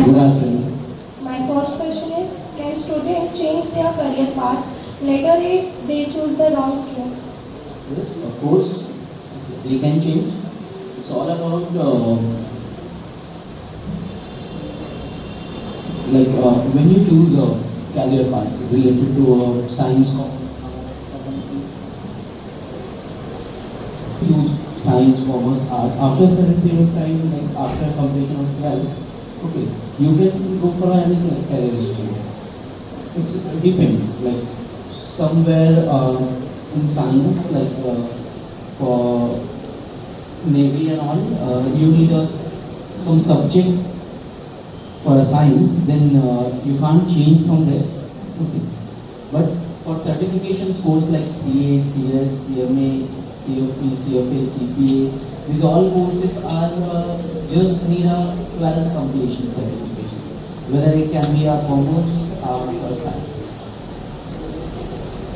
Good afternoon. My first question is, can students change their career path later if they choose the wrong stream? Yes, of course, they can change. It's all about when you choose a career path related to science, choose science, commerce, art. After a certain period of time, like after completion of 12, okay, you can go for any career stream. It's depend. Like somewhere in science, for Navy and all, you need some subject for a science, then you can't change from there. Okay. But for certification course like CA, CS, CMA, CFP, CFA, CPA, these all courses are just need a 12th completion certification. Whether it can be a commerce, arts or science.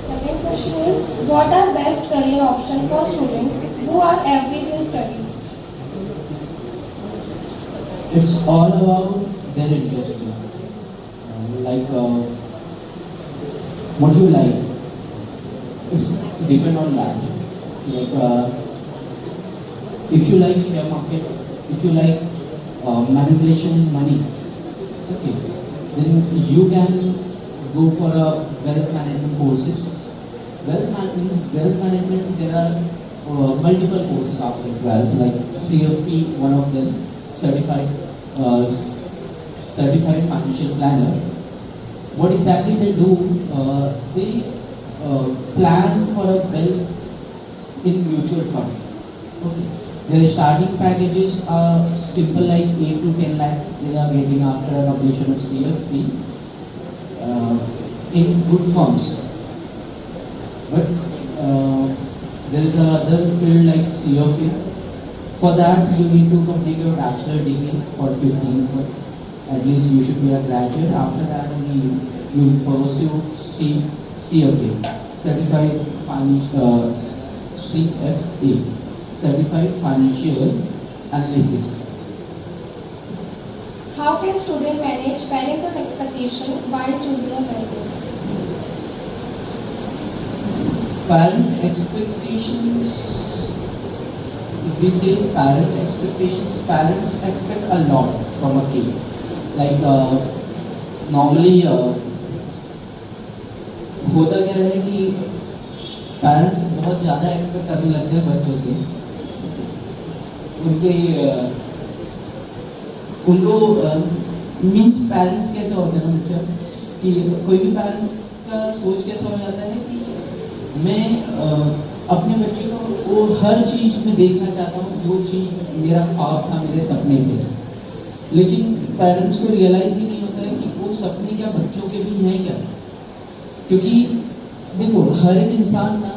Second question is, what are best career options for students who are average in studies? It's all about their interest. What you like. It's depend on that. If you like share market, if you like manipulation money, okay, then you can go for a wealth management courses. Wealth management, there are multiple courses after 12, like CFP, one of them, certified financial planner. What exactly they do? They plan for a wealth in mutual fund. Okay. Their starting packages are simple, like 8 to 10 lakh. They are getting after a completion of CFP in good firms. But there is another field like CFA. For that, you need to complete your bachelor degree for 15 years. At least you should be a graduate. After that, only you pursue CFA, Certified Financial CFA, Certified Financial Analysis. How can students manage parental expectation while choosing a career? Parent expectations. If we say parent expectations, parents expect a lot from a kid. Like normally होता क्या है कि parents बहुत ज़्यादा expect करने लगते हैं बच्चों से. उनको मीन्स पेरेंट्स कैसे होते हैं ना बच्चा कि कोई भी पेरेंट्स का सोच कैसा हो जाता है कि मैं अपने बच्चे को वो हर चीज़ में देखना चाहता हूँ जो चीज़ मेरा ख्वाब था, मेरे सपने थे. लेकिन पेरेंट्स को रियलाइज़ ही नहीं होता है कि वो सपने क्या बच्चों के भी हैं क्या. क्योंकि देखो हर एक इंसान ना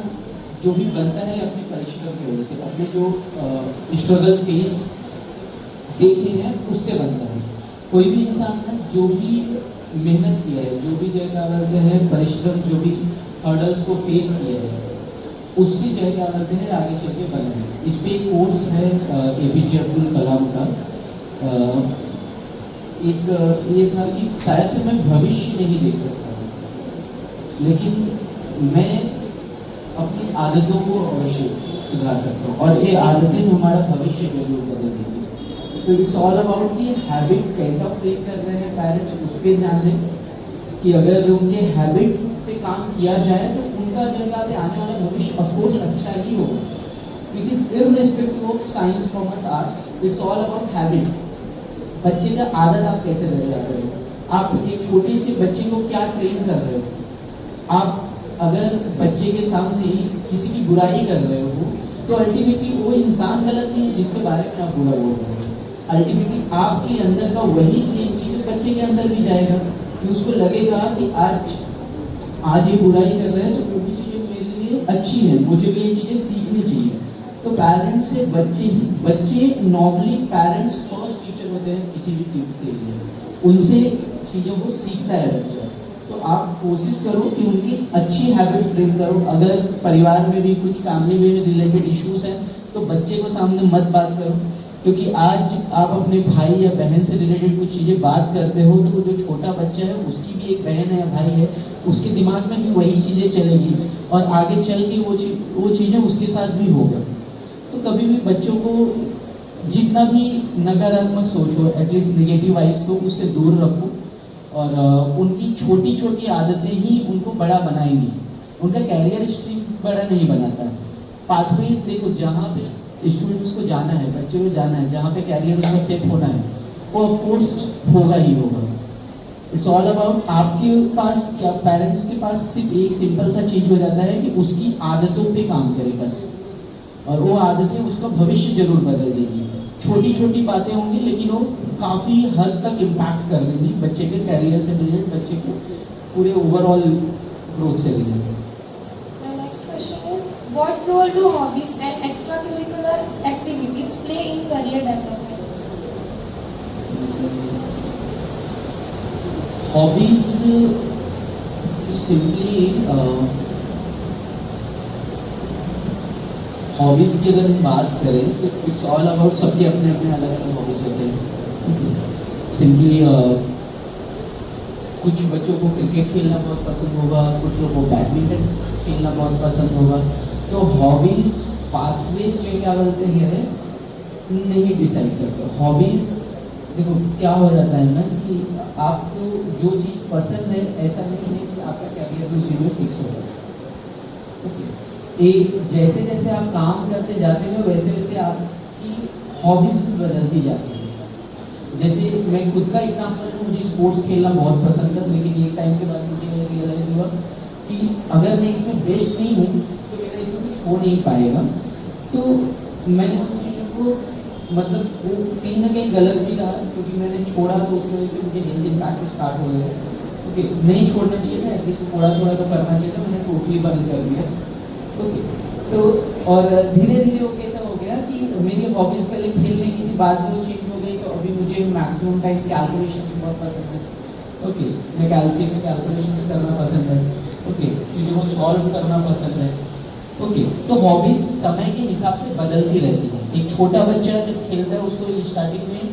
जो भी बनता है अपने परिश्रम की वजह से, अपने जो स्ट्रगल फेस देखे हैं उससे बनता है. कोई भी इंसान ना जो भी मेहनत किया है, जो भी क्या करते हैं परिश्रम, जो भी हर्डल्स को फेस किया है, उससे जो है क्या करते हैं आगे चल के बने हैं. इस पर एक कोर्स है APJ अब्दुल कलाम का. एक ये था कि शायद से मैं भविष्य नहीं देख सकता, लेकिन मैं अपनी आदतों को अवश्य सुधार सकता हूँ और ये आदतें हमारा भविष्य जरूर बदल देंगी. तो इट्स ऑल अबाउट कि हैबिट कैसा फ्रेम कर रहे हैं पेरेंट्स, उस पर ध्यान दें कि अगर उनके हैबिट पे काम किया जाए तो उनका जो आने वाला भविष्य ऑफकोर्स अच्छा ही होगा. क्योंकि irrespective of science, commerce, arts, it's all about habit. बच्चे का आदत आप कैसे रह जाते हो, आप एक छोटे से बच्चे को क्या ट्रेन कर रहे हो. आप अगर बच्चे के सामने किसी की बुराई कर रहे हो तो अल्टीमेटली वो इंसान गलत नहीं है जिसके बारे में आप बुरा बोल रहे हो. अल्टीमेटली आपके अंदर का वही सेम चीज़ बच्चे के अंदर भी जाएगा कि उसको लगेगा कि आज ये बुराई कर रहे हैं तो वो भी चीज़ें मेरे लिए अच्छी हैं, मुझे भी ये चीज़ें सीखनी चाहिए. तो पेरेंट्स से बच्चे नॉर्मली पेरेंट्स फर्स्ट टीचर होते हैं किसी भी चीज़ के लिए. उनसे चीज़ों को सीखता है बच्चा. तो आप कोशिश करो कि उनकी अच्छी हैबिट फ्रेम करो. अगर परिवार में भी कुछ फैमिली में रिलेटेड इश्यूज हैं तो बच्चे को सामने मत बात करो. क्योंकि आज आप अपने भाई या बहन से रिलेटेड कुछ चीज़ें बात करते हो, तो वो जो छोटा बच्चा है उसकी भी एक बहन है या भाई है, उसके दिमाग में भी वही चीज़ें चलेगी और आगे चल के वो चीज़ें उसके साथ भी होगा। तो कभी भी बच्चों को जितना भी नकारात्मक सोच हो, एटलीस्ट नेगेटिव वाइब्स हो, उससे दूर रखो और उनकी छोटी छोटी आदतें ही उनको बड़ा बनाएंगी। उनका कैरियर स्ट्रीम बड़ा नहीं बनाता। पाथवेज देखो, जहाँ पे स्टूडेंट्स को जाना है, बच्चे को जाना है, जहाँ पे कैरियर उसका सेट होना है, वो ऑफकोर्स होगा ही होगा। इट्स ऑल अबाउट आपके पास क्या, पेरेंट्स के पास सिर्फ एक सिंपल सा चीज़ हो जाता है कि उसकी आदतों पे काम करे बस, और वो आदतें उसका भविष्य जरूर बदल देगी। छोटी छोटी बातें होंगी लेकिन वो काफ़ी हद तक इम्पैक्ट कर देंगी बच्चे के कैरियर से रिलेटेड, बच्चे के पूरे ओवरऑल ग्रोथ से related. My next question is, what role do hobbies and extracurricular activities play in career development? Hobbies simply hobbies की अगर हम बात करें तो इट्स ऑल अबाउट, सबके अपने अपने अलग अलग हॉबीज होते हैं। सिंपली कुछ बच्चों को क्रिकेट खेलना बहुत पसंद होगा, कुछ लोगों को बैडमिंटन खेलना बहुत पसंद होगा। तो हॉबीज पाथवेज में क्या बोलते हैं नहीं डिसाइड करते। हॉबीज देखो क्या हो जाता है ना कि आपको जो चीज़ पसंद है ऐसा नहीं है कि आपका कैरियर भी उसी में फिक्स हो जाए। एक जैसे जैसे आप काम करते जाते हो वैसे वैसे आपकी हॉबीज भी बदलती जाती है। जैसे मैं खुद का एग्जांपल लूँ, मुझे स्पोर्ट्स खेलना बहुत पसंद है, लेकिन एक टाइम के बाद मुझे रियलाइज हुआ कि अगर मैं इसमें बेस्ट नहीं हूँ तो मेरा इसमें कुछ हो नहीं पाएगा। तो मैंने उन चीज़ों को मतलब वो कहीं ना कहीं गलत भी रहा, क्योंकि मैंने छोड़ा तो उसकी वजह से मुझे हेल्थ इम्पैक्ट स्टार्ट हो गया। ओके, नहीं छोड़ना चाहिए था, एटलीस्ट थोड़ा थोड़ा तो करना चाहिए था, मैंने टोटली बंद कर दिया। ओके, तो और धीरे धीरे वो कैसा हो गया कि मेरी हॉबीज़ पहले खेलने की थी, बाद में वो चेंज हो गई। तो अभी मुझे मैक्सिमम टाइम कैलकुलेशन बहुत पसंद है। ओके, मैं कैलसियम में कैलकुलेशन करना पसंद है। ओके, चीज़ों को सॉल्व करना पसंद है। ओके, तो हॉबीज समय के हिसाब से बदलती रहती है। एक छोटा बच्चा जब खेलता है उसको स्टार्टिंग में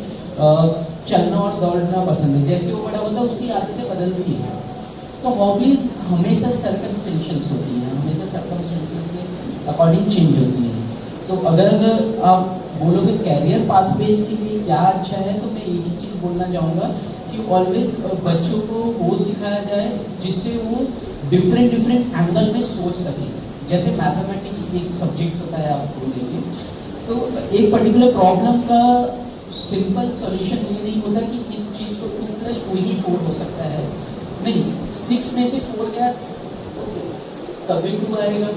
चलना और दौड़ना पसंद है, जैसे वो बड़ा होता है उसकी आदतें बदलती हैं। तो हॉबीज हमेशा सर्कमस्टेंशियल्स होती हैं, हमेशा सर्कमस्टेंसेस के अकॉर्डिंग चेंज होती हैं। तो अगर आप बोलोगे कैरियर पाथवेज के लिए क्या अच्छा है, तो मैं एक ही चीज़ बोलना चाहूँगा कि ऑलवेज बच्चों को वो सिखाया जाए जिससे वो डिफरेंट डिफरेंट एंगल में सोच सकें। जैसे मैथमेटिक्स एक सब्जेक्ट होता है, आप बोलेंगे तो एक पर्टिकुलर प्रॉब्लम का सिंपल सॉल्यूशन ये नहीं होता कि इस चीज़ को 2+2 ही 4 हो सकता है। नहीं, 6 में से 4 गया तब भी 2 आएगा,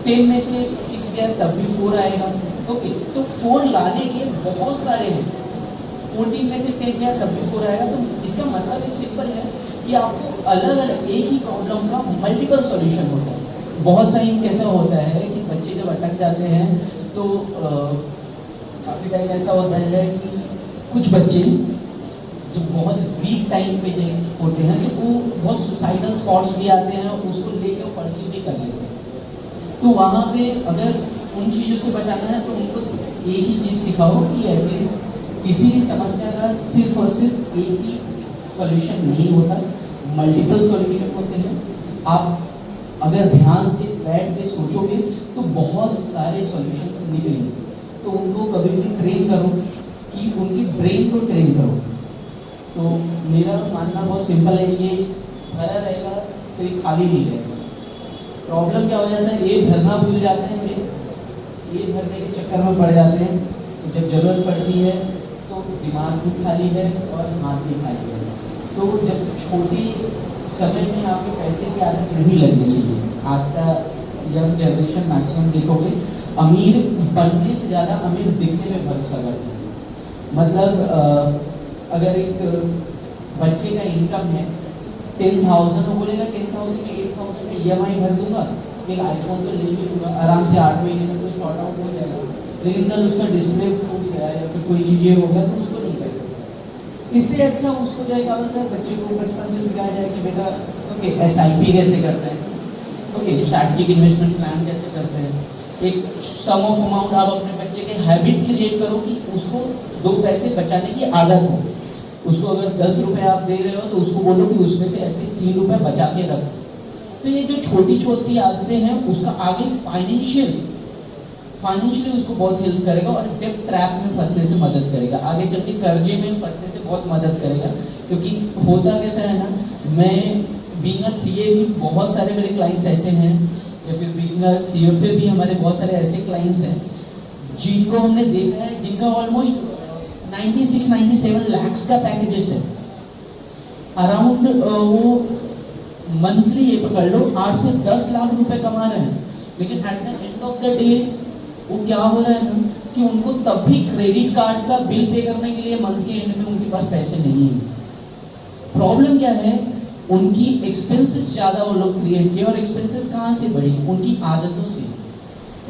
10 में से 6 गया तब भी 4 आएगा। ओके, तो 4 लाने के बहुत सारे हैं, 14 में से 10 गया तब भी 4 आएगा। तो इसका मतलब एक सिंपल है कि आपको अलग अलग एक ही प्रॉब्लम का मल्टीपल सॉल्यूशन होता है। बहुत टाइम कैसा होता है कि बच्चे जब अटक जाते हैं तो काफ़ी टाइम ऐसा होता है कि कुछ बच्चे जब बहुत वीक टाइम पे होते हैं तो वो बहुत सुसाइडल थॉट्स भी आते हैं, उसको लेकर परस्यू भी कर लेते हैं। तो वहाँ पे अगर उन चीज़ों से बचाना है तो उनको एक ही चीज़ सिखाओ कि एटलीस्ट किसी भी समस्या का सिर्फ और सिर्फ एक ही सॉल्यूशन नहीं होता, मल्टीपल सॉल्यूशन होते हैं। आप अगर ध्यान से बैठ के सोचोगे तो बहुत सारे सॉल्यूशंस निकलेंगे। तो उनको कभी भी ट्रेन करो कि उनकी ब्रेन को ट्रेन करो। तो मेरा मानना बहुत सिंपल है, ये भरा रहेगा तो ये खाली नहीं रहेगा। प्रॉब्लम क्या हो जाता है, ये भरना भूल जाते हैं, ये भरने के चक्कर में पड़ जाते हैं। तो जब ज़रूरत पड़ती है तो दिमाग भी खाली है और हाथ भी खाली है। तो जब छोटी समय में आपके पैसे की आदत नहीं लगनी चाहिए। आज का यंग जनरेशन मैक्सिमम देखोगे अमीर बनने से ज़्यादा अमीर दिखने में भरोसा करते हैं। मतलब अगर एक बच्चे का इनकम है 10,000, वो बोलेगा 10,000 में 8,000 का EMI भर दूंगा, एक आईफोन तो ले ही लूँगा आराम से, 8 महीने में तो शॉर्ट आउट हो जाएगा। लेकिन कल उसका डिस्प्ले फूट गया या फिर कोई चीज़ें हो गया तो उसको नहीं करेगा। इससे अच्छा उसको जो है क्या बोलता है, बच्चे को बचपन से सिखाया जाए कि बेटा ओके SIP कैसे करते हैं, ओके स्ट्रैटेजिक इन्वेस्टमेंट प्लान कैसे करते हैं, एक सम ऑफ अमाउंट आप अपने बच्चे के हैबिट क्रिएट करो कि उसको 2 पैसे बचाने की आदत हो। उसको अगर 10 रुपए आप दे रहे हो तो उसको बोलो कि उसमें से एटलीस्ट 3 रुपए बचा के रखो। तो ये जो छोटी छोटी आदतें हैं उसका आगे फाइनेंशियली उसको बहुत हेल्प करेगा और डेब्ट ट्रैप में फंसने से मदद करेगा, आगे चल के कर्जे में फंसने से बहुत मदद करेगा। क्योंकि होता कैसा है ना, मैं बीइंग अ सीए भी बहुत सारे मेरे क्लाइंट्स ऐसे हैं, या फिर बीइंग अ सीएफए भी हमारे बहुत सारे ऐसे क्लाइंट्स हैं जिनको हमने देखा है जिनका ऑलमोस्ट 96-97 लाख का पैकेजेस है। अराउंड वो मंथली ये पकड़ लो 8 से 10 लाख रुपए कमा रहे हैं, लेकिन at the end of the day वो क्या हो रहा है ना कि उनको तब भी क्रेडिट कार्ड का बिल पे करने के लिए मंथ के एंड में उनके पास पैसे नहीं है। प्रॉब्लम क्या है, उनकी एक्सपेंसेस ज़्यादा वो लोग क्रिएट किए, और एक्सपेंसेस कहाँ से बढ़ी, उनकी आदतों से।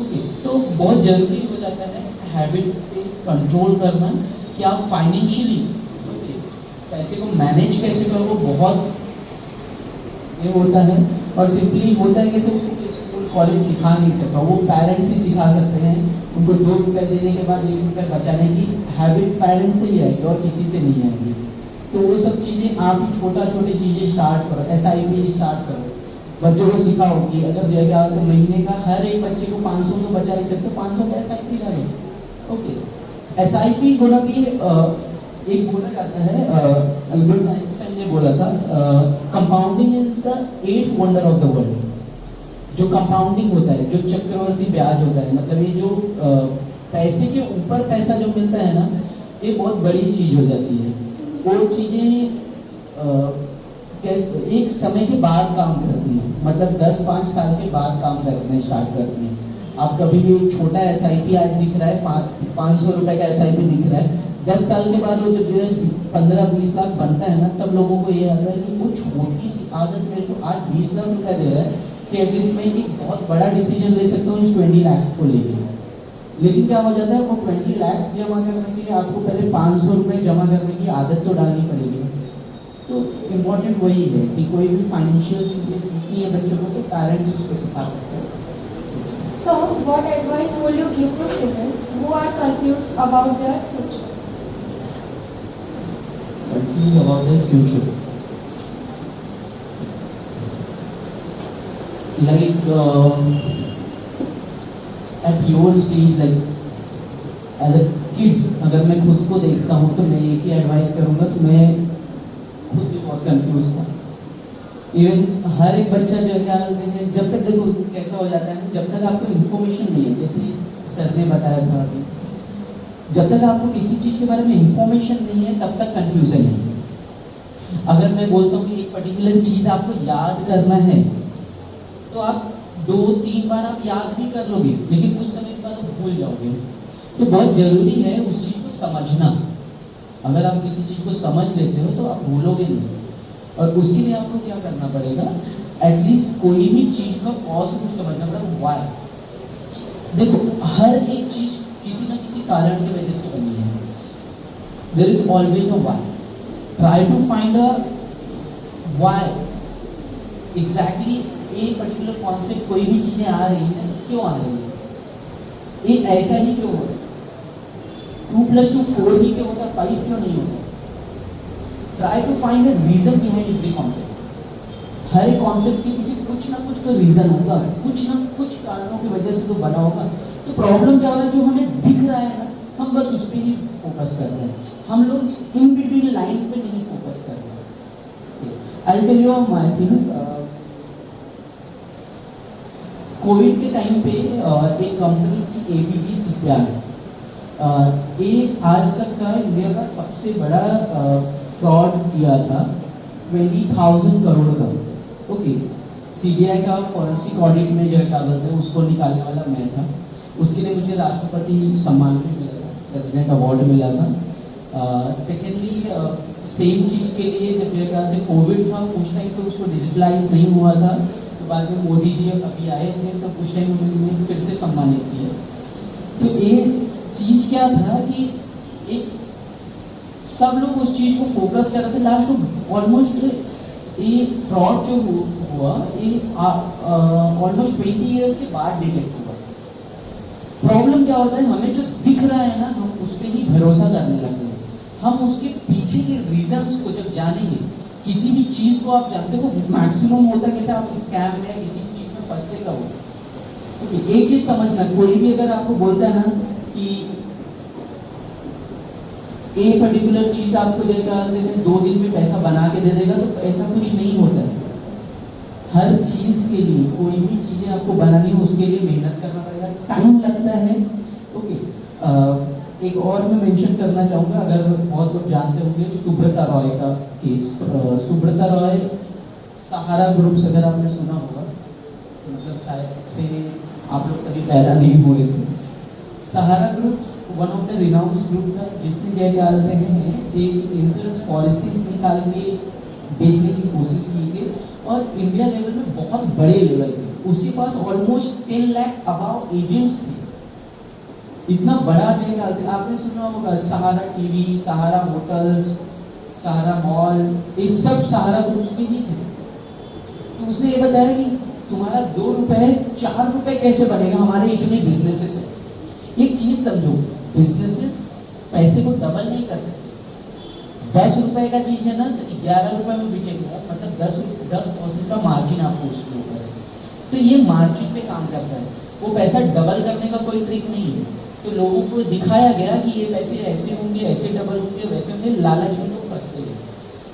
ओके, तो बहुत ज़रूरी हो जाता है हैबिट पे कंट्रोल करना कि आप फाइनेंशियली पैसे को मैनेज कैसे करो, बहुत ये होता है। और सिंपली होता है कैसे, स्कूल कॉलेज सिखा नहीं सकता, वो पेरेंट्स ही सिखा सकते हैं। उनको 2 रुपए देने के बाद 1 रुपये बचाने की हैबिट पेरेंट्स से ही आएगी और किसी से नहीं आएगी। तो वो सब चीज़ें आप ही छोटी चीज़ें स्टार्ट करो, SIP स्टार्ट करो, बच्चों को सिखाओ कि अगर क्या तो महीने का हर एक बच्चे को 500 तो बचा ही सकते, 500 का SIP डालो। ओके, SIP गोना भी एक बोला जाता है, अल्बर्ट आइंस्टाइन ने बोला था, compounding is the 8th wonder of the world. जो कंपाउंडिंग होता है, जो चक्रवर्ती ब्याज होता है, मतलब ये जो पैसे के ऊपर पैसा जो मिलता है ना, ये बहुत बड़ी चीज हो जाती है। वो चीजें एक समय के बाद काम करती हैं, मतलब 10-5 साल के बाद काम करना स्टार्ट करती हैं। आप कभी भी एक छोटा SIP आज दिख रहा है, 500 रुपए का SIP दिख रहा है, 10 साल के बाद वो जब 15-20 लाख बनता है ना, तब लोगों को ये आता है कि वो छोटी सी आदत मेरे को आज 20 लाख रुपए दे रहा है कि एटलीस्ट मैं एक बहुत बड़ा डिसीजन ले सकता हूँ इस 20 लाख को लेकर। लेकिन क्या हो जाता है, वो 20 लाख जमा करने के लिए आपको पहले 500 रुपए जमा करने की आदत तो डालनी पड़ेगी। तो इम्पोर्टेंट वही है कि कोई भी फाइनेंशियल चीज़ें सीखनी है बच्चों को तो पेरेंट्स उसको सिखा सकते हैं। So, what advice will you give to students who are confused about their future? Confused about their future. Like at your stage, like as a kid, अगर मैं खुद को देखता हूँ तो मैं एक ही एडवाइस करूँगा कि मैं खुद भी बहुत कंफ्यूज था। इवन हर एक बच्चा जो है क्या बोलते हैं, जब तक देखो कैसा हो जाता है ना, जब तक आपको इन्फॉर्मेशन नहीं है, जैसे सर ने बताया था अभी, जब तक आपको किसी चीज़ के बारे में इन्फॉर्मेशन नहीं है तब तक कंफ्यूजन है। अगर मैं बोलता हूँ कि एक पर्टिकुलर चीज़ आपको याद करना है तो आप 2-3 बार आप याद भी कर लोगे, लेकिन कुछ समय के बाद आप भूल जाओगे। तो बहुत ज़रूरी है उस चीज़ को समझना। अगर आप किसी चीज़ को समझ लेते हो तो आप भूलोगे नहीं। और उसके लिए आपको क्या करना पड़ेगा, एटलीस्ट कोई भी चीज़ का कॉज कुछ समझना पड़ेगा, वाई। देखो हर एक चीज़ किसी ना किसी कारण की वजह से बनी है। There is always a why. Try to find a why. Exactly एक पर्टिकुलर कॉन्सेप्ट, कोई भी चीज़ें आ रही हैं, क्यों आ रही है, ये ऐसा ही क्यों हो रहा है, 2+2 4 ही क्यों होता, 5 क्यों नहीं होता। Try to find a reason behind every concept. हर एक कॉन्सेप्ट के पीछे कुछ ना कुछ तो रीजन होगा, कुछ ना कुछ कारणों की वजह से तो बना होगा। तो प्रॉब्लम क्या हो रहा है, जो हमें दिख रहा है ना, हम बस उस पर ही फोकस कर रहे हैं, हम लोग इन बिटवीन लाइन पे नहीं फोकस कर रहे हैं। I tell you my thing, Covid के टाइम पे एक कंपनी थी APG सिपियार्ड। ये आज तक का इंडिया का सबसे बड़ा फ्रॉड किया था, 20,000 करोड़ का। ओके, CBI का फॉरेंसिक ऑडिट में जो है क्या बोलते हैं उसको निकालने वाला मैं था। उसके लिए मुझे राष्ट्रपति सम्मान भी मिला था, प्रेसिडेंट अवार्ड मिला था। सेकेंडली सेम चीज़ के लिए जब जो क्या बोलते कोविड था उस टाइम पे उसको डिजिटलाइज नहीं हुआ था, तो बाद में मोदी जी अभी आए थे तो उस टाइम उन्होंने फिर से सम्मानित किया। तो ये चीज़ क्या था कि एक सब लोग उस चीज़ को फोकस कर रहे थे। लास्ट ऑलमोस्ट ये फ्रॉड जो हुआ ये ऑलमोस्ट 20 ईयर्स के बाद डिटेक्ट हुआ। क्या होता है, हमें जो दिख रहा है ना, हम उस पर ही भरोसा करने लगते हैं। हम उसके पीछे के रीजंस को जब जानेंगे, किसी भी चीज़ को आप जानते हो, मैक्सिमम होता है कैसे आप स्कैम में किसी भी चीज़ में फंसते का हो। ओके, एक चीज़ समझना, कोई भी अगर आपको बोलता है ना कि एक पर्टिकुलर चीज़ आपको देगा, 2 दिन में पैसा बना के दे देगा, तो ऐसा कुछ नहीं होता है। हर चीज़ के लिए, कोई भी चीज़ें आपको बनानी हो उसके लिए मेहनत करना पड़ेगा, टाइम लगता है। ओके, एक और मैं मेंशन करना चाहूँगा, अगर बहुत लोग जानते होंगे सुब्रता रॉय का केस। सुब्रता रॉय, सहारा ग्रुप्स अगर आपने सुना होगा, तो मतलब शायद से आप लोग कभी पैदा नहीं हुए थे। Sahara groups one of the renowned group था, जिसने क्या डालते हैं, एक इंश्योरेंस पॉलिसीज निकाल के बेचने की कोशिश की थी, और इंडिया लेवल में बहुत बड़े लेवल पे उसके पास ऑलमोस्ट 10 लाख अबाव एजेंट्स थे। इतना बड़ा क्या डालते, आपने सुना होगा सहारा टीवी, सहारा होटल्स, सहारा मॉल, ये सब सहारा ग्रुप्स के ही थे। तो उसने ये बताया कि तुम्हारा 2 रुपए 4 रुपए कैसे बनेगा, हमारे इतने बिजनेसेस है। एक चीज समझो, बिजनेसेस पैसे को डबल नहीं कर सकते। 10 रुपए का चीज है ना, तो 11 रुपए में बेचेगा, मतलब 10% का मार्जिन आपको उसके ऊपर है। तो ये मार्जिन पे काम करता है, वो पैसा डबल करने का कोई ट्रिक नहीं है। तो लोगों को दिखाया गया कि ये पैसे ऐसे होंगे, ऐसे डबल होंगे, वैसे होंगे, लालच में लोग फंसते हैं।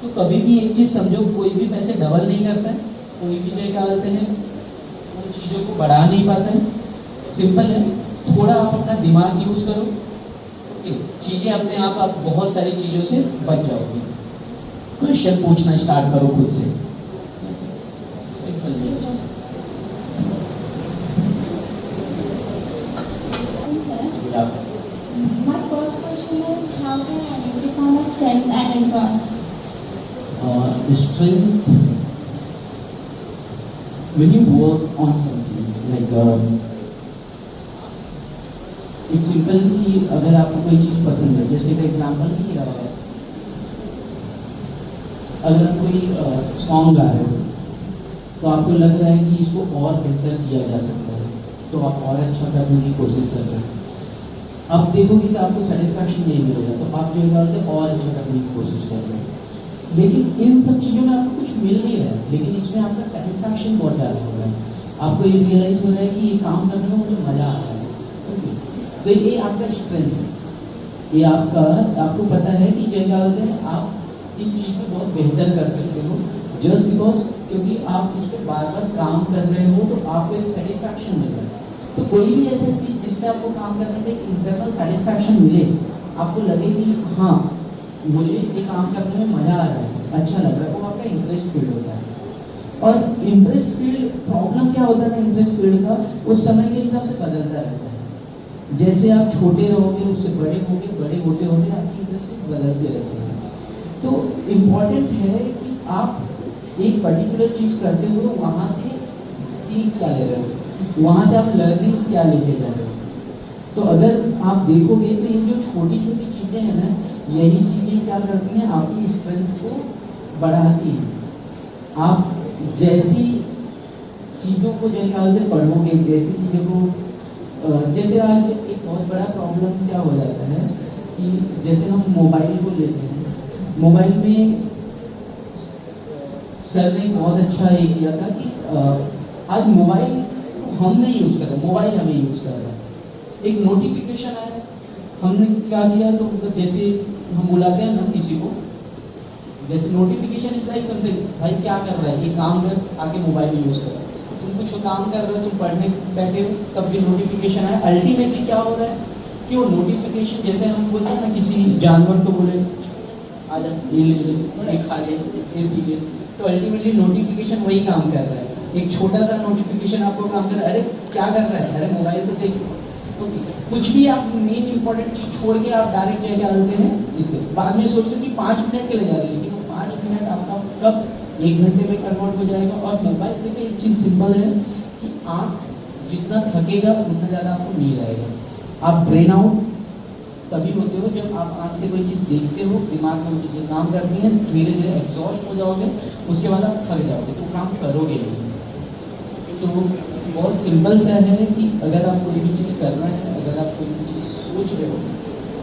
तो कभी भी एक चीज समझो, कोई भी पैसे डबल नहीं करता है, कोई भी जगह डालते हैं उन चीज़ों को बढ़ा नहीं पाता है। सिंपल है, थोड़ा आप अपना दिमाग यूज करो, चीजें अपने आप बहुत सारी चीजों से बच जाओगे। क्वेश्चन पूछना स्टार्ट करो खुद से, सिंपल है। My first question is, how can I identify my strength and interest? Strength, when you work on something like it's simple कि अगर आपको कोई चीज़ पसंद है, जस्ट एक एग्जांपल कि अगर आप कोई सॉन्ग गा रहे हो, तो आपको लग रहा है कि इसको और बेहतर किया जा सकता है, तो आप और अच्छा करने की कोशिश कर रहे हैं। आप देखोगे कि आपको सेटिस्फैक्शन नहीं मिलेगा, तो आप जो है और अच्छा करने की कोशिश कर रहे हैं। लेकिन इन सब चीज़ों में आपको कुछ मिल नहीं रहा है, लेकिन इसमें आपका सेटिस्फैक्शन बहुत ज़्यादा हो रहा है। आपको ये रियलाइज़ हो रहा है कि ये काम करने में मुझे मज़ा आ रहा है। तो ये आपका स्ट्रेंथ है, ये आपको पता है कि क्या बोलते हैं, आप इस चीज़ में बहुत बेहतर कर सकते हो, जस्ट बिकॉज क्योंकि आप इस पर बार बार काम कर रहे हो, तो आपको एक सेटिस्फैक्शन मिल रहा है। तो कोई भी ऐसा चीज़ जिसमें आपको काम करने में एक इंटरनल सेटिस्फैक्शन मिले, आपको लगे कि हाँ मुझे ये काम करने में मज़ा आ रहा है, अच्छा लग रहा है, वो आपका इंटरेस्ट फील्ड होता है। और इंटरेस्ट फील्ड, प्रॉब्लम क्या होता है ना इंटरेस्ट फील्ड का, उस समय के हिसाब से बदलता रहता है। जैसे आप छोटे रहोगे, उससे बड़े होगे, बड़े होते होते आपकी इंटरेस्ट बदलते रहते हैं। तो इम्पॉर्टेंट है कि आप एक पर्टिकुलर चीज़ करते हुए वहाँ से सीख क्या ले रहे हो, वहाँ से आप लर्निंग्स क्या लेके जा रहे हो। तो अगर आप देखोगे तो ये जो छोटी छोटी चीज़ें हैं ना, यही चीज़ें क्या करती हैं, आपकी स्ट्रेंथ को बढ़ाती हैं। आप जैसी चीज़ों को जैसे पढ़ोगे, जैसी चीज़ों को जैसे आज एक बहुत बड़ा प्रॉब्लम क्या हो जाता है कि जैसे हम मोबाइल को लेते हैं, मोबाइल में सर ने बहुत अच्छा ये किया था कि आज मोबाइल हम नहीं यूज़ कर रहे, मोबाइल हमें यूज़ कर रहा है। एक नोटिफिकेशन आया, हमने क्या किया, तो मतलब जैसे हम बुलाते हैं ना किसी को, जैसे नोटिफिकेशन इज लाइक समथिंग, भाई क्या कर रहा है, ये काम कर, आके मोबाइल यूज़ कर। तुम कुछ काम कर रहे हो, तुम पढ़ने बैठे हो, तब भी नोटिफिकेशन आया। अल्टीमेटली क्या हो रहा है कि वो नोटिफिकेशन, जैसे हम बोलते हैं ना किसी जानवर को बोले आजा ये ले ले, ये खा ले, ये पी ले, तो अल्टीमेटली नोटिफिकेशन वही काम कर रहा है। एक छोटा सा नोटिफिकेशन आपको काम कर रहा है, अरे क्या कर रहा है, अरे मोबाइल तो देख। तो कुछ भी आप मेन इंपॉर्टेंट चीज छोड़ के आप डायरेक्ट क्या डालते हैं, इसके बाद में सोचते हैं कि 5 मिनट के लिए जा रहे हैं, लेकिन वो 5 मिनट आपका कब 1 घंटे में कन्वर्ट हो जाएगा। और मोबाइल देखिए एक चीज़ सिंपल है कि आँख जितना थकेगा उतना ज़्यादा आपको नींद आएगा। आप ड्रेन आउट तभी होते हो जब आप आँख से कोई चीज़ देखते हो, दिमाग में वो चीज़ें काम करती हैं, धीरे धीरे एग्जॉस्ट हो जाओगे, उसके बाद आप थक जाओगे, तो काम करोगे नहीं। तो बहुत सिंपल सा है कि अगर आप कोई भी चीज़ कर रहे हैं, अगर आप कोई भी चीज़ सोच रहे हो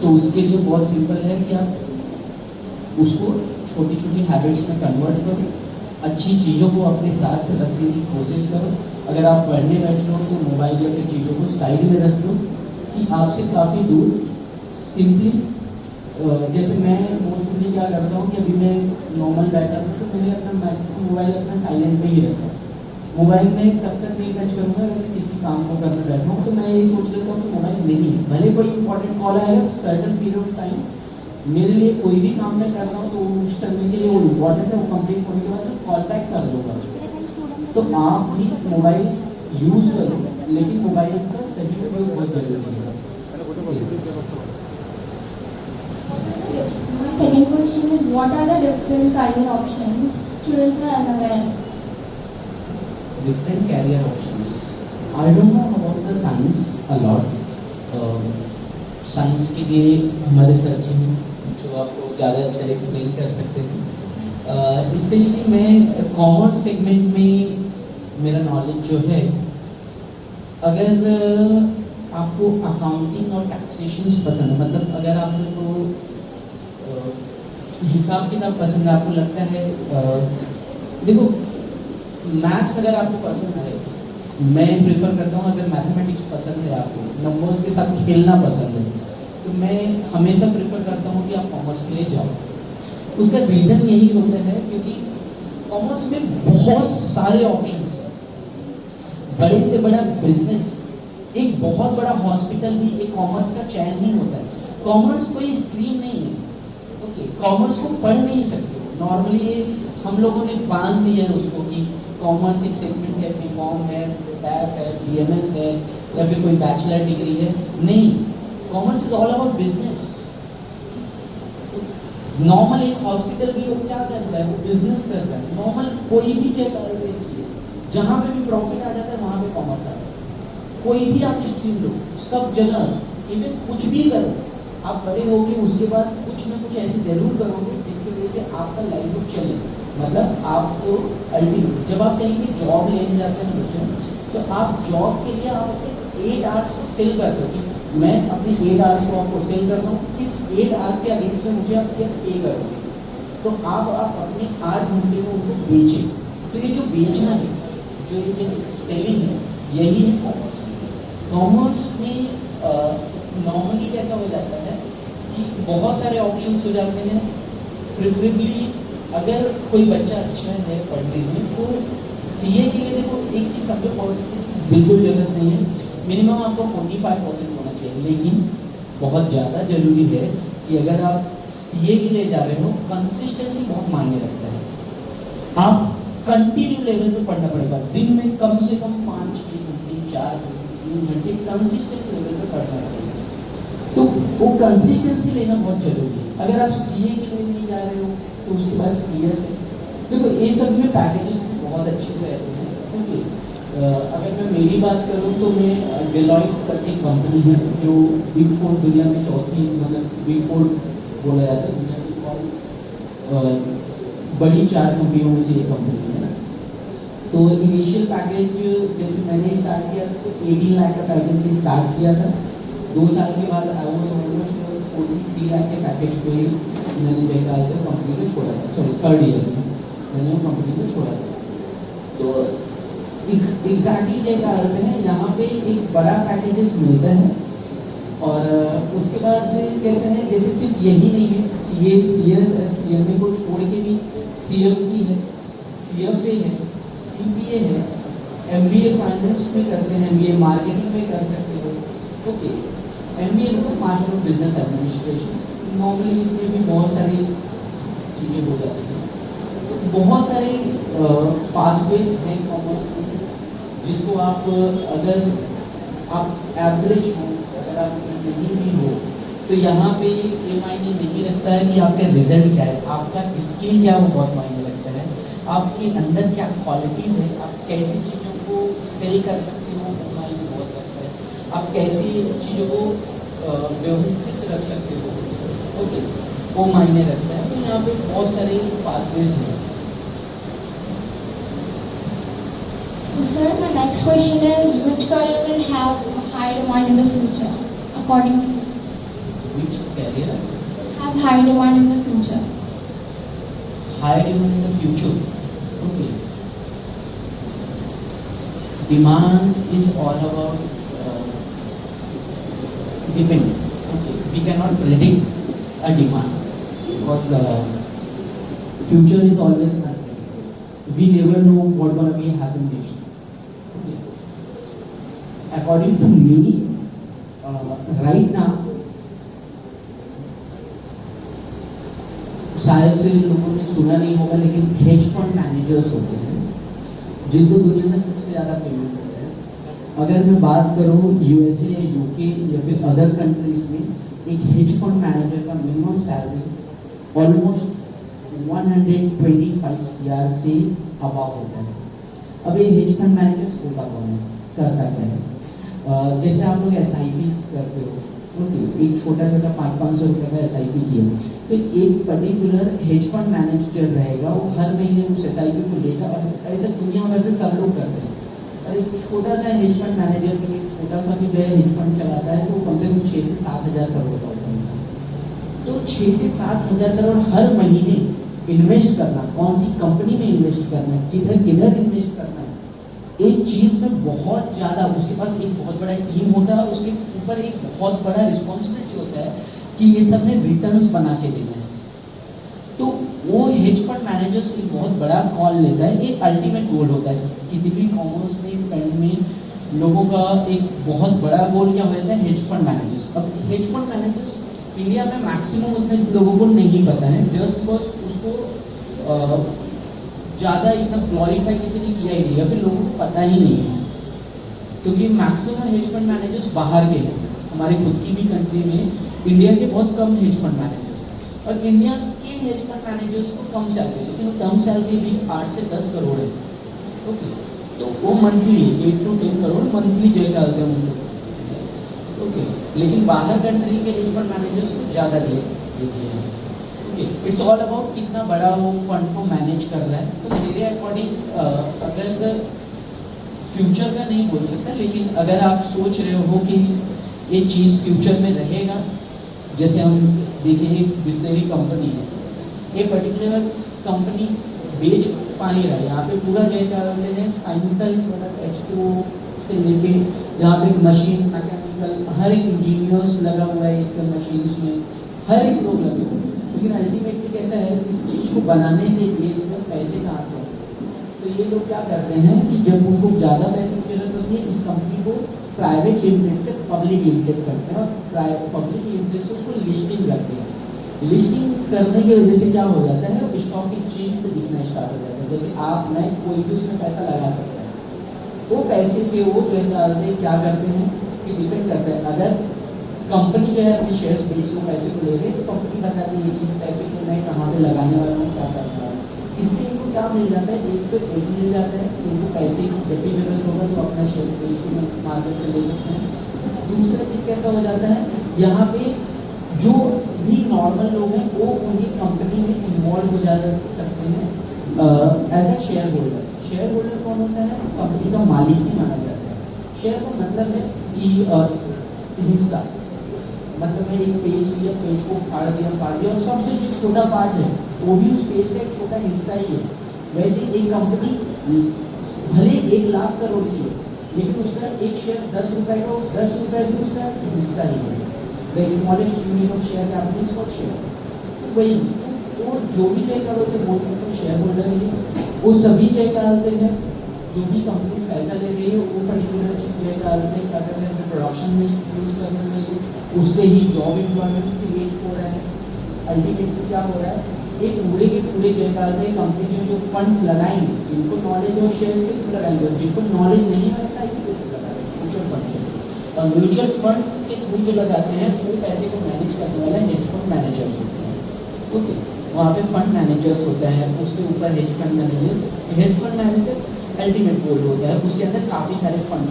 तो उसके लिए बहुत सिंपल है कि आप उसको छोटी छोटी हैबिट्स में कन्वर्ट करो, अच्छी चीज़ों को अपने साथ रखने की कोशिश करो। अगर आप पढ़ने बैठे हो तो मोबाइल या फिर चीज़ों को साइड में रख दो कि आपसे काफ़ी दूर। सिंपली जैसे मैं मोस्टली क्या करता हूँ कि अभी मैं नॉर्मल बैठा हूँ तो मैंने अपना मैक्सिमम मोबाइल अपना साइलेंट में ही रखा। मोबाइल में तब तक नहीं टच करूँगा अगर मैं किसी काम को करने बैठा हूँ तो मैं यही सोच लेता हूँ कि मोबाइल नहीं है, भले कोई इंपॉर्टेंट कॉल आएगा सर्टन पीरियड ऑफ टाइम मेरे लिए कोई भी काम मैं कर रहा हूँ तो उस टाइम के लिए वो इम्पोर्टेंट है, वो कंप्लीट होने के बाद मैं कॉल बैक कर दूँगा। तो आप भी मोबाइल यूज़ करो लेकिन मोबाइल का सही उपयोग बहुत जरूरी है। My second question is, what are the different career options students are unaware? Different career options. I don't know about the science a lot. Science के लिए हमारे सर जी हैं जो आपको ज़्यादा अच्छा एक्सप्लेन कर सकते हैं। स्पेशली मैं कॉमर्स सेगमेंट में मेरा नॉलेज जो है, अगर आपको अकाउंटिंग और टैक्सेशन पसंद है, मतलब अगर आपको हिसाब किताब पसंद है, आपको लगता है देखो मैथ्स अगर आपको पसंद है, मैं प्रेफर करता हूँ अगर मैथमेटिक्स पसंद है, आपको नंबर्स के साथ खेलना पसंद है, तो मैं हमेशा प्रेफर करता हूँ कि आप कॉमर्स के लिए जाओ। उसका रीज़न यही होता है क्योंकि कॉमर्स में बहुत सारे ऑप्शंस हैं, बड़े से बड़ा बिजनेस, एक बहुत बड़ा हॉस्पिटल भी एक कॉमर्स का चयन ही होता है। कॉमर्स कोई स्ट्रीम नहीं है, ओके, कॉमर्स को पढ़ नहीं सकते। नॉर्मली हम लोगों ने बांध दिया है उसको कि कॉमर्स एक सेगमेंट है, बीकॉम है, बैफ है, बीएमएस है या फिर कोई बैचलर डिग्री है। नहीं, commerce is all about business. Normal एक हॉस्पिटल भी वो क्या कर रहा है, वो बिजनेस कर रहा है। नॉर्मल कोई भी क्या कर रहे हैं, जहाँ पे भी प्रॉफिट आ जाता है वहाँ पे कॉमर्स आ जाता है। कोई भी आप स्ट्रीम लो, सब जगह इवन कुछ भी करो, आप बड़े होगे उसके बाद कुछ ना कुछ ऐसे जरूर करोगे जिसकी वजह से आपका लाइफ चले। मतलब आपको अल्टीमेट जब आप कहीं भी जॉब लेने जाते हैं बच्चों, तो आप जॉब के लिए आप अपने 8 आवर्स को सेल करते हो कि मैं अपने 8 आवर्स को आपको सेल करता हूँ, इस 8 आवर्स के अगेंस्ट में मुझे आप क्या पे करोगे। तो आप अपने 8 घंटे को उनको बेचें। तो ये जो बेचना है, जो ये सेलिंग है, यही है कॉमर्स। कॉमर्स में नॉर्मली कैसा हो जाता है कि बहुत सारे ऑप्शंस हो जाते हैं। प्रेफरेबली अगर कोई बच्चा अच्छा है पढ़ने में तो सीए के लिए देखो एक चीज़ सबको पॉजिटिव बिल्कुल जरूरत नहीं है, मिनिमम आपको 45% होना चाहिए। लेकिन बहुत ज़्यादा जरूरी है कि अगर आप सीए के लिए जा रहे हो, कंसिस्टेंसी बहुत मायने रखता है। आप कंटिन्यू लेवल पे पढ़ना पड़ेगा, दिन में कम से कम 5-6 घंटे 4 घंटे 3 घंटे कंसिस्टेंट लेवल पे पढ़ना पड़ेगा। तो वो कंसिस्टेंसी लेना बहुत जरूरी है। अगर आप सीए के लिए नहीं जा रहे हो तो उसके बाद सीएस है। देखो ये सब में पैकेजेस बहुत अच्छे रहते हैं। ओके, अगर मैं मेरी बात करूँ तो मैं डेलॉयट करके कंपनी है जो बिग 4 दुनिया में चौथी, मतलब बिग 4 बोला जाता है दुनिया की बड़ी 4 कंपनियों में से एक कंपनी है ना। तो इनिशियल पैकेज जैसे मैंने स्टार्ट किया तो 18 लाख का पैकेज से स्टार्ट किया था। 2 साल के बाद ऑलमोस्ट 43 लाख के पैकेज पे मैंने देखा था, कंपनी को छोड़ा था। सॉरी, 3rd ईयर में मैंने वो कंपनी को छोड़ा था। तो एग्जैक्टली क्या करते हैं, यहाँ पे एक बड़ा पैकेजेस मिलता है और उसके बाद कैसे है, जैसे सिर्फ यही नहीं है, सीए सीएस सीएमए को छोड़ के भी सीएफपी है, सीएफए है, सीपीए है, एमबीए फाइनेंस में करते हैं, एमबीए मार्केटिंग में कर सकते हो। ओके, एमबीए मतलब master of business administration. Normally इसमें भी बहुत सारी चीज़ें हो जाती हैं। तो बहुत सारे पाथवेज हैं कॉमर्स में, जिसको आप अगर आप एवरेज हो, अगर आप नहीं भी हो, तो यहाँ पे ये मायने नहीं रखता है कि आपका रिजल्ट क्या है, आपका स्किल क्या है, वो बहुत मायने रखता है। आपके अंदर क्या क्वालिटीज़ है, आप कैसी चीज़ों को सेल कर सकते हो, वो मायने बहुत रखता है। आप कैसी चीज़ों को व्यवस्थित रख सकते हो, ओके, वो मायने रखता है। तो यहाँ पे बहुत सारे पाथवेज हैं। Sir, my next question is which career will have a high demand in the future, according to you? Which career Have high demand in the future. high demand in the future? Okay. Demand is all about depend. Okay. We cannot predict a demand because future is always unpredictable. We never know what gonna be happen next. Okay. According to me, right now, शायद से लोगों ने सुना नहीं होगा लेकिन hedge fund managers होते हैं जिनको दुनिया में सबसे ज़्यादा पेमेंट होता है। अगर मैं बात करूँ यूएसए या यूके या फिर अदर कंट्रीज में एक हेज फंड मैनेजर का मिनिमम सैलरी ऑलमोस्ट 125 CR से अबव होता है। अब ये हेज फंड मैनेजर्स होता कौन है, करता क्या है? जैसे आप लोग SIP करते हो, ओके, एक छोटा छोटा 500-500 रुपये का SIP किया तो एक पर्टिकुलर हेज फंड मैनेजर रहेगा, वो हर महीने उस SIP को लेगा और ऐसा दुनिया भर से सब लोग करते हैं। और एक छोटा सा हेज फंड मैनेजर भी एक छोटा सा भी जो है हेज फंड चलाता है तो वो कम से कम 6 से 7 हज़ार करोड़ का होता है। तो 6 से 7 हज़ार करोड़ हर महीने इन्वेस्ट करना, कौन सी कंपनी में इन्वेस्ट करना है, किधर किधर इन्वेस्ट करना है, एक चीज़ में बहुत ज़्यादा उसके पास एक बहुत बड़ा टीम होता है, उसके ऊपर एक बहुत बड़ा रिस्पॉन्सिबिलिटी होता है कि ये सब ने रिटर्न्स बना के देना है। तो वो हेज फंड मैनेजर्स एक बहुत बड़ा कॉल लेता है, एक अल्टीमेट गोल होता है किसी भी कॉमर्स में फंड में लोगों का एक बहुत बड़ा गोल क्या हो जाता है, हेज फंड मैनेजर्स। अब हेज फंड मैनेजर्स इंडिया में मैक्सिमम उतने लोगों को नहीं पता है, जस्ट बिकॉज उसको ज़्यादा इतना ग्लोरीफाई किसी ने किया ही नहीं या फिर लोगों को पता ही नहीं है, क्योंकि मैक्सिमम हेज फंड मैनेजर्स बाहर के हैं। हमारे खुद की भी कंट्री में इंडिया के बहुत कम हेज फंड मैनेजर्स हैं और इंडिया के हेज फंड मैनेजर्स को कम सैलरी, लेकिन कम सैलरी भी 8 से 10 करोड़ है। ओके, तो वो मंथली 8 to 10 करोड़ मंथली जो डालते हैं उनको। ओके, लेकिन बाहर कंट्री के हेज फंड मैनेजर्स को ज़्यादा देते हैं। इट्स ऑल अबाउट कितना बड़ा वो फंड को मैनेज कर रहा है। तो मेरे अकॉर्डिंग अगर फ्यूचर का नहीं बोल सकता, लेकिन अगर आप सोच रहे हो कि ये चीज़ फ्यूचर में रहेगा, जैसे हम देखें एक बिस्लेरी कंपनी है, ये पर्टिकुलर कंपनी बेच पा नहीं रहा है, यहाँ पे पूरा जो है साइंस का ही प्रोडक्ट H2O से लेके यहाँ पे मशीन मैकेनिकल हर एक इंजीनियर्स लगा हुआ है इसके मशीन्स में, हर एक लोग लगे हुए हैं। लेकिन अल्टीमेटली कैसा है, इस चीज़ को बनाने के लिए इसके पास पैसे कहाँ से आते हैं? तो ये लोग क्या करते हैं कि जब उनको ज़्यादा पैसे की जरूरत होती है, इस कंपनी को प्राइवेट लिमिटेड से पब्लिक लिमिटेड करते हैं और पब्लिक लिमिटेड से उसको लिस्टिंग करते हैं। लिस्टिंग करने की वजह से क्या हो जाता है, स्टॉक एक्सचेंज पे दिखना स्टार्ट हो जाता है। जैसे आप नए कोई भी उसमें पैसा लगा सकता है, वो पैसे से वो डालते क्या करते हैं कि डिपेंड करता है, अगर कंपनी जो है अपने शेयर्स बेच के पैसे को ले रही है तो कंपनी बताती है कि इस पैसे को मैं कहाँ पे लगाने वाला हूँ, क्या करने वाला हूँ। इससे इनको क्या मिल जाता है, एक तो एज मिल जाता है, इनको पैसे की जब भी जरूरत होगा तो अपना शेयर बेच के मार्केट से ले सकते हैं। दूसरा चीज़ कैसा हो जाता है, यहाँ पे जो भी नॉर्मल लोग हैं वो उन्हीं कंपनी में इन्वॉल्व हो जा सकते हैं as a shareholder. Shareholder कौन होता है, कंपनी का मालिक ही माना जाता है। शेयर का मतलब है कि हिस्सा, मतलब मैं एक पेज लिया, पेज को फाड़ दिया और सबसे जो छोटा पार्ट है वो भी उस पेज का एक छोटा हिस्सा ही है। वैसे एक कंपनी भले 1 लाख करोड़ की है, लेकिन उसका एक शेयर 10 रुपये का, 10 रुपये भी उसका हिस्सा ही है। The smallest unit of share capital is called share. तो वही वो जो भी तय करोगे वो तो शेयर होल्डर ही है। वो सभी तय डालते हैं, जो भी कंपनीज पैसा ले रही है वो पर्टिकुलर चीज़ तय डालते हैं, क्या करते हैं प्रोडक्शन में यूज़ करने में, उससे ही जॉब एम्प्लॉयमेंट्स क्रिएट हो रहा है। अल्टीमेटली क्या हो रहा है, एक पूरे के पूरे क्या करते हैं कंपनी जो फंड्स लगाएंगे, जिनको नॉलेज है वो शेयर्स के थ्रू लगाएंगे, और जिनको नॉलेज नहीं है ऐसा ही लगाएंगे म्यूचुअल फंड के। और म्यूचुअल फंड के थ्रू जो लगाते हैं वो पैसे को मैनेज करने वाला हेज फंड मैनेजर्स होते हैं। ओके, वहाँ पे फंड मैनेजर्स होता है, उसके ऊपर hedge fund managers, hedge fund manager ultimate goal होता है, उसके अंदर काफ़ी सारे फंड,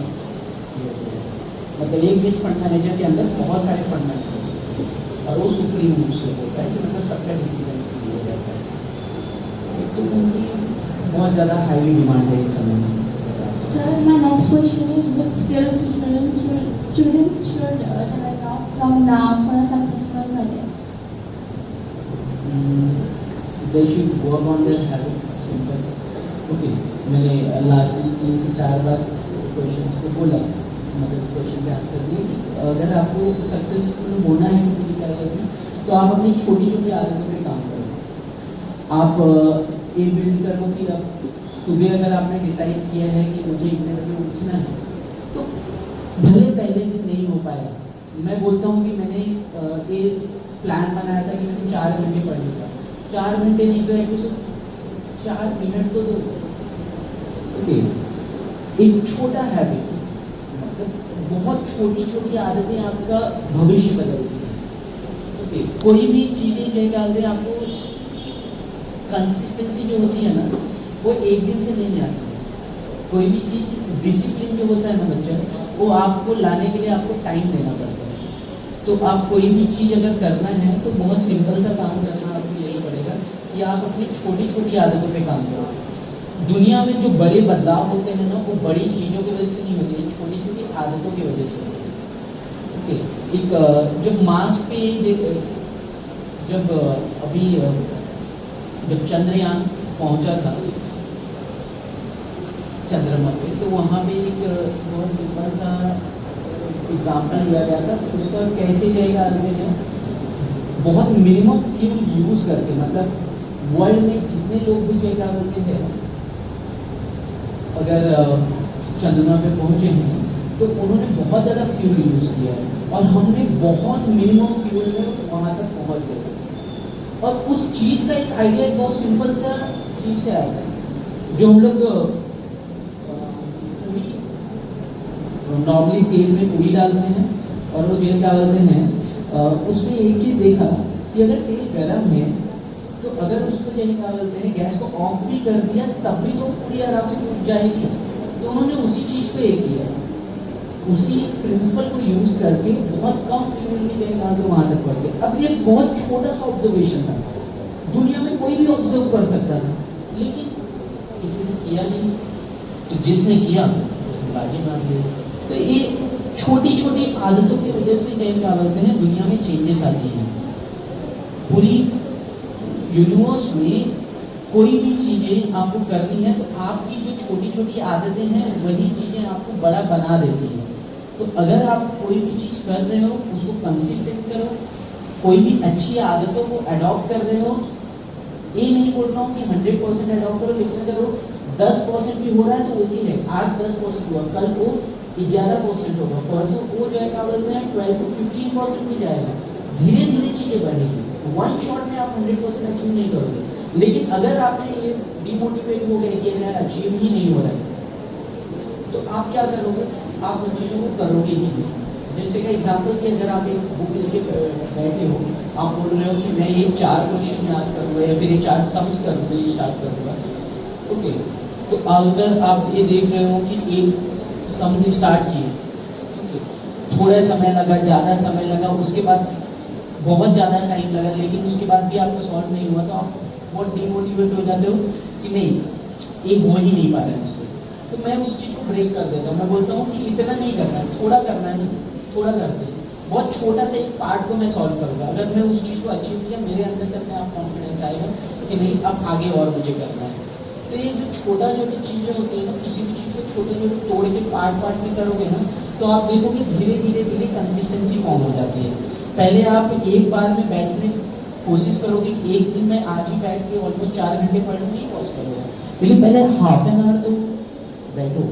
मतलब एक हेज फंड मैनेजर के अंदर बहुत सारे फंड मैनेजर और वो सुप्रीम रूप से होता है कि मतलब सबका डिसीजन हो जाता है। तो उनकी बहुत ज़्यादा हाईली डिमांड है इस समय में। Sir, my next question is what skills students should develop from now for a successful career? They should work on their habit. Simple. Okay. मैंने लास्टली 3 से 4 बार क्वेश्चंस को बोला, मतलब क्वेश्चन के आंसर दिए कि अगर आपको सक्सेसफुल होना है किसी भी करियर में तो आप अपनी छोटी छोटी आदतों पे काम करो। आप ये बिल्ड करो कि अब सुबह अगर आपने डिसाइड किया है कि मुझे इतने बजे उठना है तो भले पहले दिन नहीं हो पाएगा। मैं बोलता हूँ कि मैंने ये प्लान बनाया था कि मैंने 4 घंटे पढ़ने का, 4 घंटे नहीं तो एटलीस्ट 4 मिनट तो दो। ओके, एक छोटा हैबिट, मतलब बहुत छोटी छोटी आदतें आपका भविष्य बदलती हैं। ओके, कोई भी चीज़ें क्या डालते हैं आपको, कंसिस्टेंसी जो होती है ना वो एक दिन से नहीं आती है। कोई भी चीज़ डिसिप्लिन जो होता है ना बच्चा, वो आपको लाने के लिए आपको टाइम देना पड़ता है। तो आप कोई भी चीज़ अगर करना है तो बहुत सिंपल सा काम करना आपको यही पड़ेगा कि आप अपनी छोटी छोटी आदतों पे काम करो। दुनिया में जो बड़े बदलाव होते हैं ना वो बड़ी चीज़ों की वजह से नहीं होते, छोटी छोटी आदतों की वजह से होते हैं। ओके, एक जब मार्स पे जब अभी जब चंद्रयान पहुंचा था चंद्रमा पे, तो वहाँ पे एक बहुत सिंपल सा एग्जाम्पल दिया गया था। उसका कैसे जाएगा आगे जो बहुत मिनिमम फ्यूल यूज़ करके, मतलब वर्ल्ड में जितने लोग भी क्या बोलते हैं अगर चंद्रमा पे पहुँचे हैं तो उन्होंने बहुत ज़्यादा फ्यूल यूज़ किया है और हमने बहुत मिनिमम फ्यूल में वहाँ तक पहुँच गए। और उस चीज़ का एक आइडिया बहुत सिंपल सा चीज़ से आया था, जो हम लोग पूरी नॉर्मली तेल में पूरी डालते हैं और वो तेल क्या बोलते हैं, उसमें एक चीज़ देखा कि अगर तेल गर्म है तो अगर उसको क्या बोलते हैं गैस को ऑफ भी कर दिया तब भी तो पूरी आराम से फूट जाएगी। तो उन्होंने उसी चीज़ को एक किया, उसी प्रिंसिपल को यूज़ करके बहुत कम फ्यूल में गए तो वहाँ तक पहुँच गए। अब ये बहुत छोटा सा ऑब्जर्वेशन था, दुनिया में कोई भी ऑब्जर्व कर सकता था, लेकिन किसी ने किया नहीं। तो जिसने किया उसने बाजी मार ली। तो ये छोटी छोटी आदतों की वजह से क्या बोलते हैं दुनिया में चेंजेस आती हैं। पूरी यूनिवर्स में कोई भी चीज़ें आपको करनी है तो आपकी जो छोटी छोटी आदतें हैं वही चीज़ें आपको बड़ा बना देती हैं। तो अगर आप कोई भी चीज़ कर रहे हो उसको कंसिस्टेंट करो, कोई भी अच्छी आदतों को अडॉप्ट कर रहे हो, ये नहीं बोल रहा हूँ कि 100% अडॉप्ट करो, लेकिन अगर वो 10% भी हो रहा है तो ओके है। आज 10% हुआ, कल वो 11% होगा, परसों वो जो है क्या बोलते हैं 12 to 15% भी जाएगा। धीरे धीरे चीज़ें बढ़ेगी, वन शॉट में आप 100% अचीव नहीं करोगे। लेकिन अगर आपने ये डिमोटिवेट हो गए कि यार अचीव ही नहीं हो रहा है तो आप क्या करोगे, आप उन चीज़ों को करोगे ही नहीं। जैसे का एग्जाम्पल कि अगर आप एक बुक लेके बैठे हो, आप बोल रहे हो कि मैं ये 4 क्वेश्चन याद करूँगा या फिर ये 4 सम्स करूँगा, ये स्टार्ट करूँगा। ओके, तो अगर आप ये देख रहे हो कि एक सम से स्टार्ट किए, थोड़ा समय लगा, ज़्यादा समय लगा, उसके बाद बहुत ज़्यादा टाइम लगा, लेकिन उसके बाद भी आपका सॉल्व नहीं हुआ तो आप बहुत डिमोटिवेट हो जाते हो कि नहीं ये हो ही नहीं पा रहा है मुझसे। तो मैं उस चीज़ को ब्रेक कर देता हूँ, मैं बोलता हूँ कि इतना नहीं करना, थोड़ा करना है, थोड़ा करते हैं, बहुत छोटा सा एक पार्ट को मैं सॉल्व करूँगा। अगर मैं उस चीज़ को अचीव किया, मेरे अंदर से अपने आप कॉन्फिडेंस आएगा कि नहीं अब आगे और मुझे करना है। तो ये जो छोटा छोटी चीज़ें होती है ना, किसी भी चीज़ को छोटे छोटे तोड़ के पार्ट में करोगे ना तो आप देखोगे धीरे धीरे धीरे कंसिस्टेंसी फॉर्म हो जाती है। पहले आप एक बार में बैठने कोशिश करोगे कि एक दिन में आज ही बैठ के ऑलमोस्ट 4 घंटे पढ़ने नहीं पॉसिबल होगा, लेकिन पहले हाफ एन आवर तो बैठो,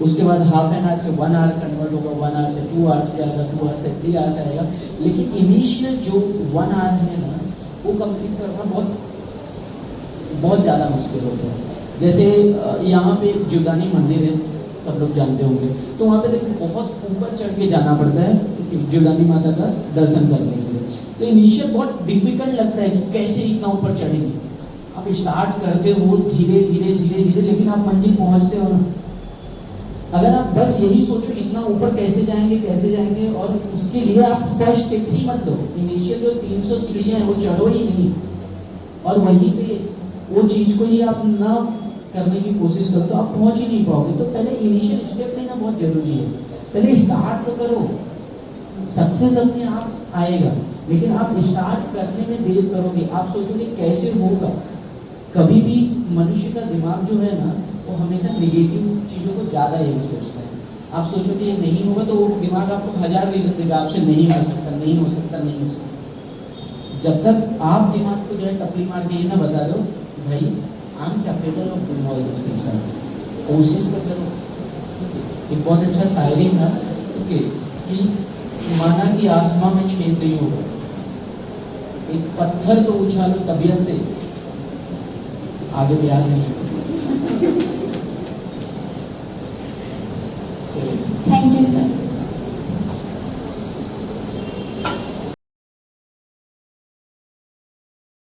उसके बाद हाफ एन आवर से 1 आवर कन्वर्ट होगा, 1 आवर से 2 आवर्स जाएगा, 2 आवर से 3 आवर्स आएगा। लेकिन इनिशियल जो 1 आवर है ना वो कंप्लीट करना बहुत ज़्यादा मुश्किल होता है। जैसे यहाँ पे जीवदानी मंदिर है, सब लोग जानते होंगे, तो वहाँ पे देखो बहुत ऊपर चढ़ के जाना पड़ता है जीवदानी माता का दर्शन करने के लिए। तो इनिशियल बहुत डिफिकल्ट लगता है कि कैसे इतना ऊपर चढ़ेंगे। आप स्टार्ट करते हो धीरे धीरे धीरे धीरे, लेकिन आप मंजिल पहुँचते हो ना। अगर आप बस यही सोचो इतना ऊपर कैसे जाएंगे और उसके लिए आप फर्स्ट स्टेप ही मत दो, इनिशियल जो 300 सीढ़ियाँ हैं वो चढ़ो ही नहीं, और वहीं पे वो चीज़ को ही आप ना करने की कोशिश करो तो आप पहुंच ही नहीं पाओगे। तो पहले इनिशियल स्टेप लेना बहुत जरूरी है, पहले स्टार्ट तो करो, सक्सेस अपने आप आएगा, लेकिन आप स्टार्ट करने में देर करोगे, आप सोचोगे कैसे होगा। कभी भी मनुष्य का दिमाग जो है ना, वो हमेशा नेगेटिव चीज़ों को ज़्यादा यही सोचता है। आप सोचोगे ये नहीं होगा तो वो दिमाग आपको 1000 रीजन देगा, आपसे नहीं हो सकता, नहीं हो सकता, नहीं हो सकता। जब तक आप दिमाग को जो है टपली मार के ये ना बता दो भाई I am capable of doing all this things, कोशिश तो करो। एक बहुत अच्छा शायरी था कि माना कि आसमां में खेल नहीं होगा, एक पत्थर तो उछालो तबीयत से, आगे भी याद नहीं। Thank you, sir.